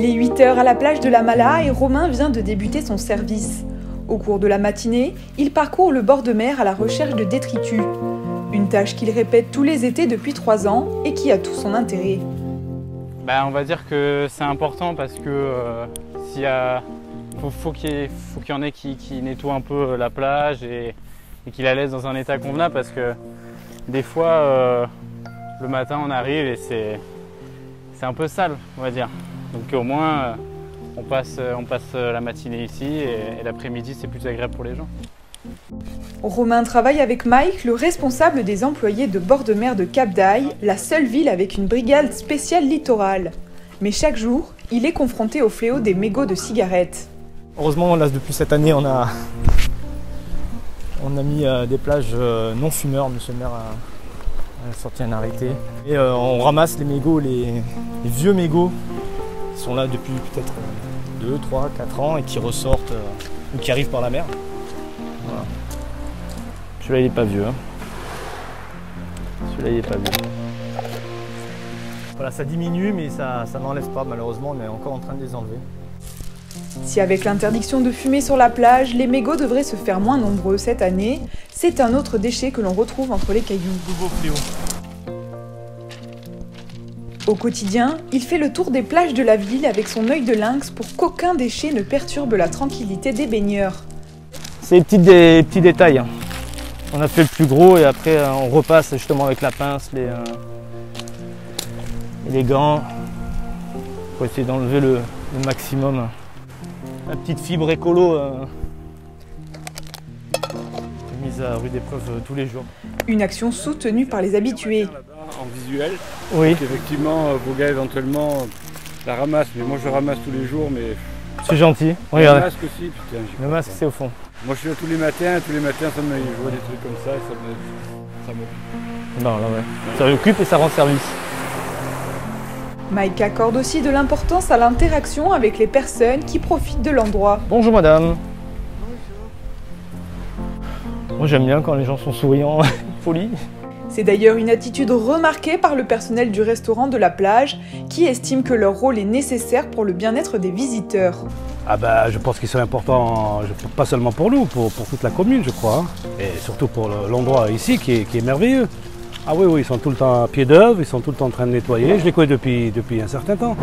Il est 8 h à la plage de la Mala et Romain vient de débuter son service. Au cours de la matinée, il parcourt le bord de mer à la recherche de détritus. Une tâche qu'il répète tous les étés depuis 3 ans et qui a tout son intérêt. On va dire que c'est important parce que faut qu'il y en ait qui nettoient un peu la plage et qui la laissent dans un état convenable parce que des fois le matin on arrive et c'est un peu sale, on va dire. Donc au moins on passe la matinée ici et l'après-midi c'est plus agréable pour les gens. Romain travaille avec Mike, le responsable des employés de bord de mer de Cap d'Aille, la seule ville avec une brigade spéciale littorale. Mais chaque jour, il est confronté au fléau des mégots de cigarettes. Heureusement, là, depuis cette année, on a mis des plages non fumeurs. Monsieur le maire a sorti un arrêté. Et on ramasse les mégots, les vieux mégots qui sont là depuis peut-être 2, 3, 4 ans et qui ressortent ou qui arrivent par la mer. Voilà. Celui-là, il n'est pas vieux. Hein. Celui-là, il n'est pas vieux. Voilà, ça diminue, mais ça n'enlève pas, malheureusement. On est encore en train de les enlever. Si avec l'interdiction de fumer sur la plage, les mégots devraient se faire moins nombreux cette année, c'est un autre déchet que l'on retrouve entre les cailloux. Nouveau fléau. Au quotidien, il fait le tour des plages de la ville avec son œil de lynx pour qu'aucun déchet ne perturbe la tranquillité des baigneurs. C'est des petits détails. On a fait le plus gros et après on repasse justement avec la pince, les gants pour essayer d'enlever le maximum. La petite fibre écolo mise à rude épreuve tous les jours. Une action soutenue par les habitués. En visuel, oui. Donc effectivement vos gars éventuellement la ramassent, mais moi je ramasse tous les jours, mais c'est gentil. Le masque aussi, putain. Le masque c'est au fond. Moi je suis là tous les matins je vois des trucs comme ça et ça me... Non, là, ouais. Ça occupe et ça rend service. Mike accorde aussi de l'importance à l'interaction avec les personnes qui profitent de l'endroit. Bonjour madame. Moi j'aime bien quand les gens sont souriants, polis. C'est d'ailleurs une attitude remarquée par le personnel du restaurant de la plage qui estime que leur rôle est nécessaire pour le bien-être des visiteurs. Je pense qu'ils sont importants, pas seulement pour nous, pour toute la commune je crois. Hein. Et surtout pour l'endroit ici qui est merveilleux. Ah oui, ils sont tout le temps à pied d'œuvre, ils sont tout le temps en train de nettoyer. Je les connais depuis un certain temps.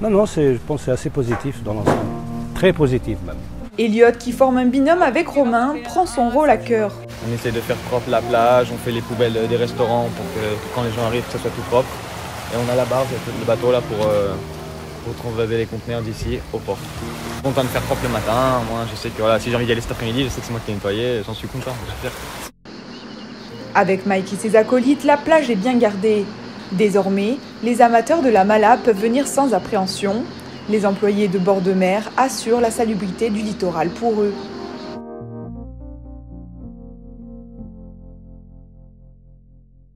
Non, je pense que c'est assez positif dans l'ensemble. Très positif même. Elliot, qui forme un binôme avec Romain, prend son rôle à cœur. On essaie de faire propre la plage, on fait les poubelles des restaurants pour que quand les gens arrivent, que ça soit tout propre. Et on a la barge, le bateau là pour transvaser les conteneurs d'ici au port. Content de faire propre le matin, moi je sais que voilà, si j'ai envie d'y aller cet après-midi, je sais que c'est moi qui ai nettoyé, j'en suis content, j'espère. Avec Mike et ses acolytes, la plage est bien gardée. Désormais, les amateurs de la Mala peuvent venir sans appréhension. Les employés de bord de mer assurent la salubrité du littoral pour eux.